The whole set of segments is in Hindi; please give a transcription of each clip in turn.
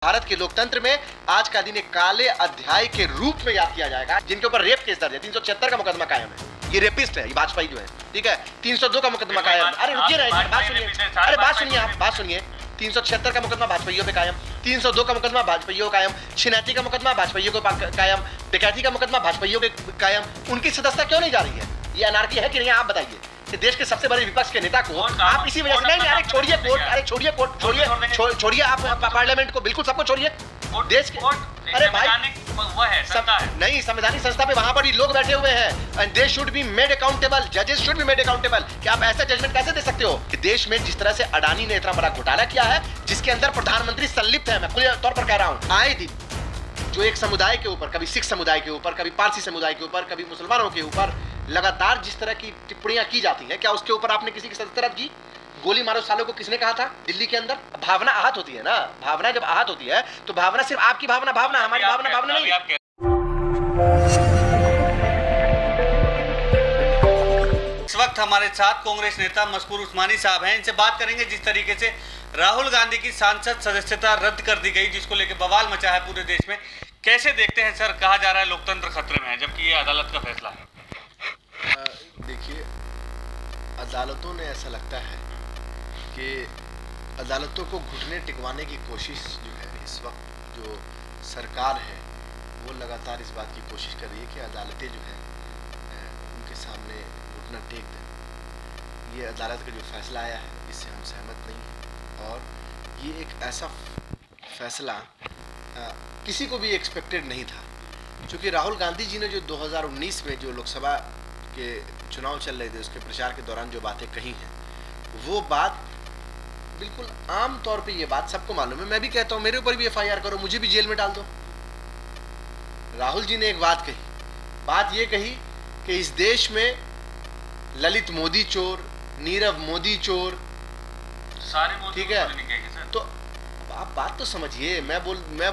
भारत के लोकतंत्र में आज का दिन एक काले अध्याय के रूप में याद किया जाएगा, जिनके ऊपर रेप केस दर्ज है। 376 का मुकदमा कायम है। ये रेपिस्ट है, ये वाजपेयी जो है, ठीक है। 302 का मुकदमा कायम है। अरे रुकिए ना, बात सुनिए, अरे बात सुनिए, आप बात सुनिए। 376 का मुकदमा वाजपेयी पे कायम, 302 का मुकदमा वाजपेयी को कायम, छिनैती का मुकदमा वाजपेयी को कायम, डकैती का मुकदमा वाजपेयी के कायम। उनकी सदस्यता क्यों नहीं जा रही है? ये अनारकी है कि नहीं? आप बताइए कि देश के सबसे बड़े विपक्ष के नेता को आप इसी वजह से नहीं, अरे छोड़िए कोर्ट, अरे छोड़िए कोर्ट, छोड़िए आप पार्लियामेंट को, बिल्कुल सबको छोड़िए। देश के अरे भाई वो है संस्था है। नहीं, संवैधानिक संस्था पे वहां पर ही लोग बैठे हुए हैं and they should be made accountable, जजेस शुड बी मेड अकाउंटेबल। कि आप ऐसा जजमेंट कैसे दे सकते हो कि देश में जिस तरह से अडानी ने इतना बड़ा घोटाला किया है, जिसके अंदर प्रधानमंत्री संलिप्त है, मैं खुले तौर पर कह रहा हूं, आए दिन जो एक समुदाय के ऊपर, कभी सिख समुदाय के ऊपर, कभी पारसी समुदाय के ऊपर, कभी मुसलमानों के ऊपर लगातार जिस तरह की टिप्पणियां की जाती हैं, क्या उसके ऊपर आपने किसी की सदस्यता रद्द की? गोली मारो सालों को किसने कहा था दिल्ली के अंदर? भावना आहत होती है ना, भावना जब आहत होती है तो भावना सिर्फ आपकी भावना, हमारी भावना नहीं। इस वक्त हमारे साथ कांग्रेस नेता मशकूर उस्मानी साहब हैं। इनसे बात करेंगे जिस तरीके से राहुल गांधी की सांसद सदस्यता रद्द कर दी गई, जिसको लेकर बवाल मचा है पूरे देश में। कैसे देखते हैं सर? कहा जा रहा है लोकतंत्र खतरे में है, जबकि ये अदालत का फैसला है। देखिए, अदालतों ने ऐसा लगता है कि अदालतों को घुटने टिकवाने की कोशिश जो है इस वक्त जो सरकार है वो लगातार इस बात की कोशिश कर रही है कि अदालतें जो है उनके सामने घुटना टेक दें। ये अदालत का जो फैसला आया है इससे हम सहमत नहीं हैं, और ये एक ऐसा फैसला किसी को भी एक्सपेक्टेड नहीं था, क्योंकि राहुल गांधी जी ने जो 2019 में जो लोकसभा के चुनाव चल रहे थे उसके प्रचार के दौरान जो बातें कही हैं, वो बात बिल्कुल आम तौर पे, ये बात सबको मालूम है, मैं भी कहता हूँ मेरे ऊपर भी FIR करो, मुझे भी जेल में डाल दो। राहुल जी ने एक बात कही, बात ये कही कि इस देश में ललित मोदी चोर, नीरव मोदी चोर, सारे ठीक है। तो आप बात तो समझिए, मैं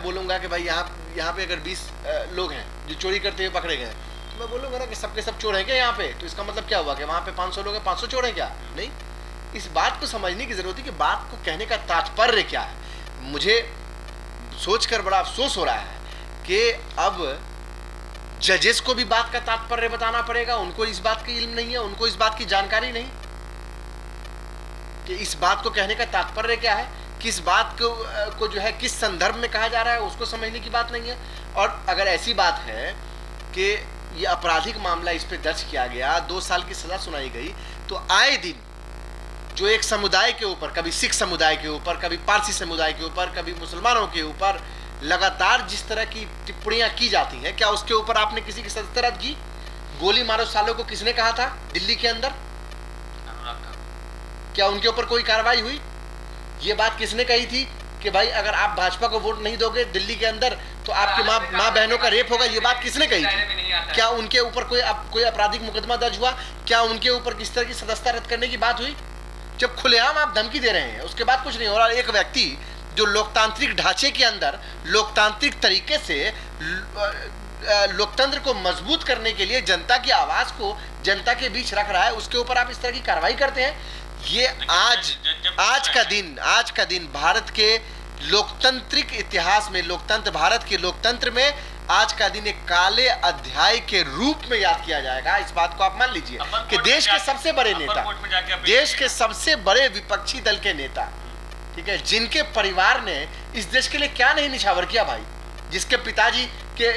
बोलूंगा कि भाई यहाँ पे अगर 20 लोग हैं जो चोरी करते हुए पकड़े गए, तो मैं बोलूंगा ना कि सबके सब चोर हैं क्या यहाँ पे? तो इसका मतलब क्या हुआ कि वहाँ पे 500 लोग हैं, 500 चोर हैं क्या? नहीं, इस बात को समझने की जरूरत है कि बात को कहने का तात्पर्य क्या है। मुझे सोचकर बड़ा अफसोस हो रहा है कि अब जजेस को भी बात का तात्पर्य बताना पड़ेगा। उनको इस बात की इल्म नहीं है, उनको इस बात की जानकारी नहीं कि इस बात को कहने का तात्पर्य क्या है, किस बात को जो है किस संदर्भ में कहा जा रहा है, उसको समझने की बात नहीं है। और अगर ऐसी बात है कि ये आपराधिक मामला इस पे दर्ज किया गया, 2 साल की सजा सुनाई गई, तो आए दिन जो एक समुदाय के ऊपर, कभी सिख समुदाय के ऊपर, कभी पारसी समुदाय के ऊपर, कभी मुसलमानों के ऊपर लगातार जिस तरह की टिप्पणियां की जाती हैं, क्या उसके ऊपर आपने किसी की सदस्यता रद्द की? गोली मारो सालों को किसने कहा था दिल्ली के अंदर? क्या उनके ऊपर कोई कार्रवाई हुई? ये बात किसने कही थी कि भाई अगर आप भाजपा को वोट नहीं दोगे दिल्ली के अंदर तो आपकी माँ बहनों का रेप होगा? ये बात किसने कही थी? क्या उनके ऊपर कोई आपराधिक मुकदमा दर्ज हुआ? क्या उनके ऊपर किस तरह की सदस्यता रद्द करने की बात हुई? जब खुलेआम आप धमकी दे रहे हैं, उसके बाद कुछ नहीं हो रहा। एक व्यक्ति जो लोकतांत्रिक ढांचे के अंदर लोकतांत्रिक तरीके से लोकतंत्र को मजबूत करने के लिए जनता की आवाज को जनता के बीच रख रहा है, उसके ऊपर आप इस तरह की कार्रवाई करते हैं। ये आज का दिन भारत के लोकतांत्रिक इतिहास में, भारत के लोकतंत्र में आज का दिन एक काले अध्याय के रूप में याद किया जाएगा। इस बात को आप मान लीजिए कि देश के सबसे बड़े नेता, देश के सबसे बड़े विपक्षी दल के नेता, ठीक है, जिनके परिवार ने इस देश के लिए क्या नहीं निछावर किया भाई, जिसके पिताजी के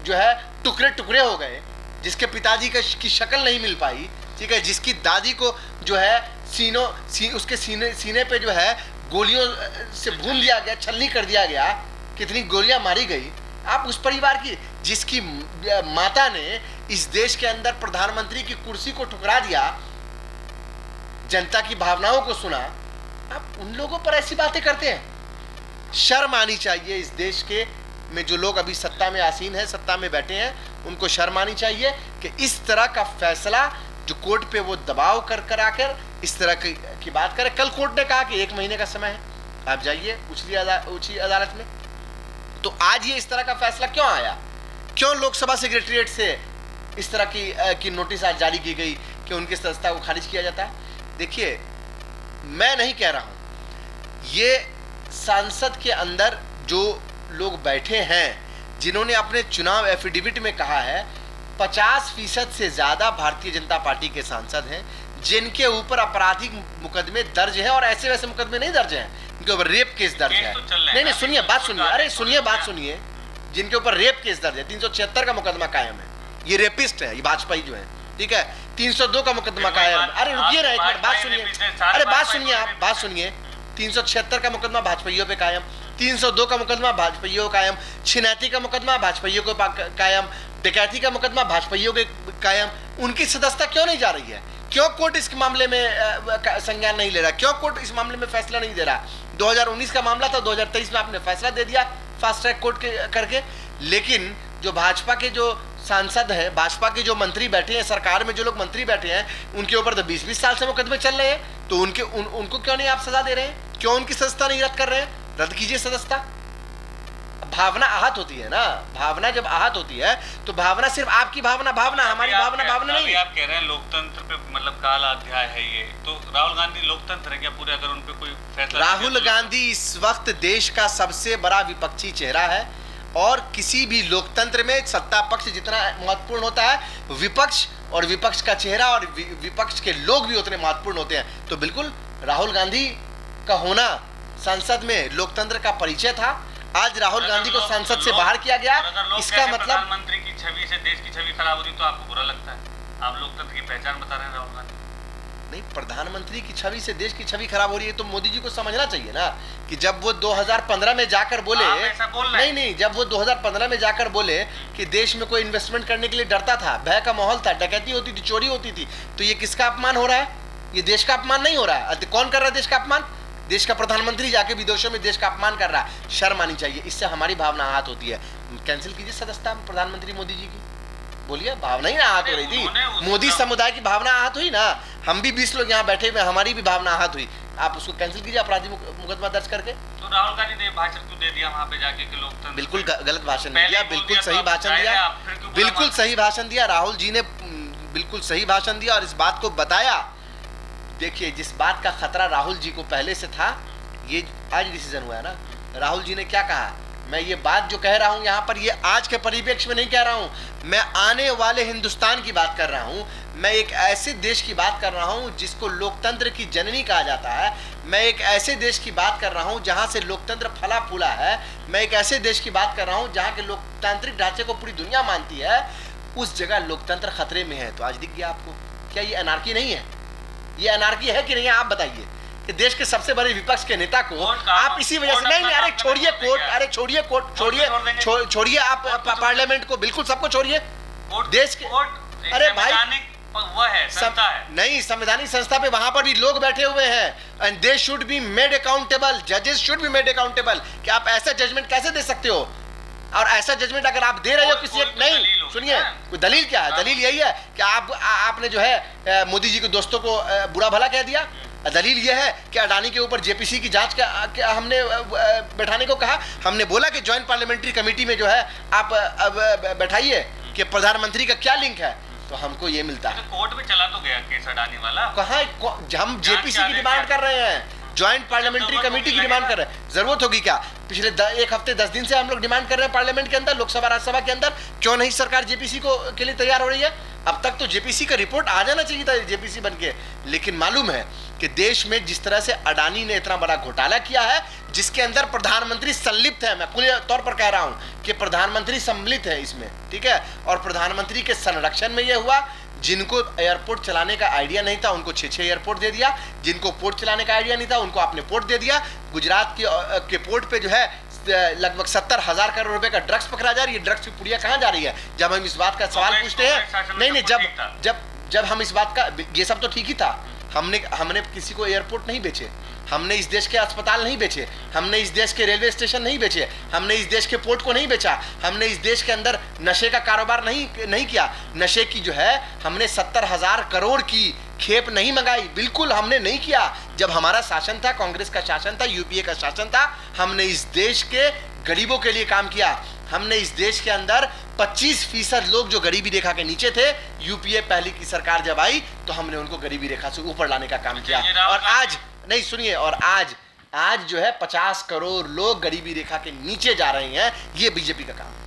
जो है टुकड़े टुकड़े हो गए, जिसके पिताजी की शक्ल नहीं मिल पाई, ठीक है, जिसकी दादी को जो है उसके सीने पे जो है गोलियों से भून दिया गया, छलनी कर दिया गया, कितनी गोलियां मारी गई। आप उस परिवार की, जिसकी माता ने इस देश के अंदर प्रधानमंत्री की कुर्सी को ठुकरा दिया, जनता की भावनाओं को सुना, आप उन लोगों पर ऐसी बातें करते हैं? शर्म आनी चाहिए इस देश के में जो लोग अभी सत्ता में आसीन हैं, सत्ता में बैठे हैं, उनको शर्म आनी चाहिए कि इस तरह का फैसला जो कोर्ट पे वो दबाव कर आकर इस तरह की बात करें। कल कोर्ट ने कहा कि 1 महीने का समय है, आप जाइए उच्च अदालत में। तो आज ये इस तरह का फैसला क्यों आया? क्यों लोकसभा सेक्रेटरीट से इस तरह की नोटिस आज जारी की गई कि उनकी सदस्यता को खारिज किया जाता है? देखिए, मैं नहीं कह रहा हूं, ये सांसद के अंदर जो लोग बैठे हैं, जिन्होंने अपने चुनाव एफिडेविट में कहा है 50% से ज्यादा भारतीय जनता पार्टी के सांसद हैं जिनके ऊपर आपराधिक मुकदमे दर्ज है, और ऐसे वैसे मुकदमे नहीं दर्ज हैं, उनके ऊपर रेप केस दर्ज है। नहीं सुनिए बात सुनिए, अरे सुनिए बात सुनिए, जिनके ऊपर रेप केस दर्ज है, 376 का मुकदमा कायम है, ये रेपिस्ट है, ये वाजपेयी जो है, ठीक है। 302 का मुकदमा कायम, अरे रुकिए ना एक मिनट, बात सुनिए, अरे बात सुनिए, आप बात सुनिए। 376 का मुकदमा भाजपाइयों पे कायम, 302 का मुकदमा भाजपाइयों कायम, छिनैती का मुकदमा भाजपाइयों को कायम, डकैती का मुकदमा भाजपाइयों के कायम। उनकी सदस्यता क्यों नहीं जा रही है? क्यों कोर्ट इस मामले में संज्ञान नहीं ले रहा? क्यों कोर्ट इस मामले में फैसला नहीं दे रहा? 2019 का मामला था, 2023 में आपने फैसला दे दिया फास्ट ट्रैक कोर्ट के करके, लेकिन जो भाजपा के जो सांसद हैं, भाजपा के जो मंत्री बैठे हैं, सरकार में जो लोग मंत्री बैठे हैं, उनके ऊपर तो 20-20 साल से मुकदमे चल रहे हैं, तो उनको क्यों नहीं आप सजा दे रहे हैं? क्यों उनकी सदस्यता नहीं रद्द कर रहे हैं? रद्द कीजिए सदस्यता। भावना आहत होती है ना, भावना जब आहत होती है तो भावना सिर्फ आपकी भावना हमारी भावना नहीं। आप कह रहे हैं लोकतंत्र पे मतलब काला अध्याय है ये, तो राहुल गांधी लोकतंत्र है क्या पूरे? अगर उन पे कोई फैसला, राहुल गांधी इस वक्त देश का सबसे बड़ा विपक्षी चेहरा है, और किसी भी लोकतंत्र में सत्ता पक्ष जितना महत्वपूर्ण होता है, विपक्ष और विपक्ष का चेहरा और विपक्ष के लोग भी उतने महत्वपूर्ण होते हैं। तो बिल्कुल राहुल गांधी का होना संसद में लोकतंत्र का परिचय था। आज राहुल गांधी को संसद से बाहर किया गया, इसका मतलब प्रधानमंत्री की छवि से देश की छवि खराब होती तो आपको बुरा लगता है? आप लोकतंत्र की पहचान बता रहे हैं राहुल गांधी। नहीं, प्रधानमंत्री की छवि से देश की छवि खराब हो रही है तो मोदी जी को समझना चाहिए ना कि जब वो 2015 में जाकर बोले, नहीं, जब वो 2015 में जाकर बोले कि देश में कोई इन्वेस्टमेंट करने के लिए डरता था, भय का माहौल था, डकैती होती थी, चोरी होती थी, तो ये किसका अपमान हो रहा है? ये देश का अपमान नहीं हो रहा है। कौन कर रहा है देश का अपमान? देश का प्रधानमंत्री जाके विदेशों में देश का अपमान कर रहा है। शर्म आनी चाहिए, इससे हमारी भावना आहत होती है। कैंसिल कीजिए सदस्यता प्रधानमंत्री मोदी जी की। बोलिए, भावना ही ना आहत हो रही थी? मोदी समुदाय की भावना आहत हुई ना, हम भी 20 लोग यहाँ बैठे हुए, हमारी भी भावना आहत हुई। आप उसको कैंसिल कीजिए अपराधी मुकदमा दर्ज करके। तो राहुल गांधी ने भाषण क्यों दे दिया वहाँ पे जाके कि लोकतंत्र? बिल्कुल गलत भाषण दिया, बिल्कुल सही भाषण दिया, बिल्कुल सही भाषण दिया। राहुल जी ने बिल्कुल सही भाषण दिया और इस बात को बताया। देखिए, जिस बात का खतरा राहुल जी को पहले से था, ये आज डिसीजन हुआ है ना। राहुल जी ने क्या कहा? मैं ये बात जो कह रहा हूं यहाँ पर, ये आज के परिप्रेक्ष्य में नहीं कह रहा हूं, मैं आने वाले हिंदुस्तान की बात कर रहा हूं। मैं एक ऐसे देश की बात कर रहा हूं जिसको लोकतंत्र की जननी कहा जाता है। मैं एक ऐसे देश की बात कर रहा हूं जहां से लोकतंत्र फला फूला है। मैं एक ऐसे देश की बात कर रहा हूं जहां के लोकतांत्रिक ढांचे को पूरी दुनिया मानती है। उस जगह लोकतंत्र खतरे में है। तो आज दिख गया आपको, क्या ये अनार्की नहीं है? ये अनार्की है कि नहीं? आप बताइए कि देश के सबसे बड़े विपक्ष के नेता को आप इसी वजह से नहीं, अरे छोड़िए कोर्ट, अरे छोड़िए कोर्ट, छोड़िए आप पार्लियामेंट को, बिल्कुल सबको छोड़िए। देश के, अरे भाई वो है संस्था है, नहीं, संवैधानिक संस्था पे वहां पर भी लोग बैठे हुए हैं। And they should be made accountable, जजेस शुड बी मेड अकाउंटेबल। कि आप ऐसा जजमेंट कैसे दे सकते हो? और ऐसा जजमेंट अगर आप दे रहे हो किसी एक, नहीं सुनिए, कोई दलील क्या है? दलील यही है कि आपने जो है मोदी जी के दोस्तों को बुरा भला कह दिया। दलील यह है कि अडानी के ऊपर जेपीसी की जांच का हमने बैठाने को कहा। हमने बोला कि ज्वाइंट पार्लियामेंट्री कमेटी में जो है आप बैठाइए कि प्रधानमंत्री का क्या लिंक है, तो हमको ये मिलता है। कोर्ट में चला तो गया केस अडानी वाला, कहाँ? हम जेपीसी की डिमांड कर रहे हैं, ज्वाइंट पार्लियामेंट्री कमेटी की डिमांड कर रहे हैं। जरूरत होगी क्या? पिछले 1 हफ्ते 10 दिन से हम लोग डिमांड कर रहे हैं पार्लियामेंट के अंदर, लोकसभा राज्यसभा के अंदर। क्यों नहीं सरकार जेपीसी को के लिए तैयार हो रही है? अब तक तो जेपीसी का रिपोर्ट आ जाना चाहिए था जेपीसी बन के। लेकिन मालूम है कि देश में जिस तरह से अडानी ने इतना बड़ा घोटाला किया है, जिसके अंदर प्रधानमंत्री संलिप्त है, मैं खुले तौर पर कह रहा हूं कि प्रधानमंत्री सम्मिलित है इसमें, ठीक है। और प्रधानमंत्री के संरक्षण में यह हुआ, जिनको एयरपोर्ट चलाने का आइडिया नहीं था उनको 6 एयरपोर्ट दे दिया, जिनको पोर्ट चलाने का आइडिया नहीं था उनको आपने पोर्ट दे दिया। गुजरात के पोर्ट पे जो है लगभग 70,000 करोड़ रुपए का ड्रग्स पकड़ा जा रही है। ड्रग्स की पुड़िया कहाँ जा रही है? जब हम इस बात का सवाल पूछते हैं, नहीं, जब हम इस बात का, ये सब तो ठीक ही था। हमने किसी को एयरपोर्ट नहीं बेचे, हमने इस देश के अस्पताल नहीं बेचे, हमने इस देश के रेलवे स्टेशन नहीं बेचे, हमने इस देश के पोर्ट को नहीं बेचा, हमने इस देश के अंदर नशे का कारोबार नहीं किया। नशे की जो है हमने 70,000 करोड़ की खेप नहीं मंगाई, बिल्कुल हमने नहीं किया। जब हमारा शासन था, कांग्रेस का शासन था, यूपीए का शासन था, हमने इस देश के गरीबों के लिए काम किया। हमने इस देश के अंदर 25% लोग जो गरीबी रेखा के नीचे थे, यूपीए पहली की सरकार जब आई तो हमने उनको गरीबी रेखा से ऊपर लाने का काम किया। और आज नहीं, सुनिए, और आज आज जो है 50 करोड़ लोग गरीबी रेखा के नीचे जा रहे हैं। ये बीजेपी का काम है।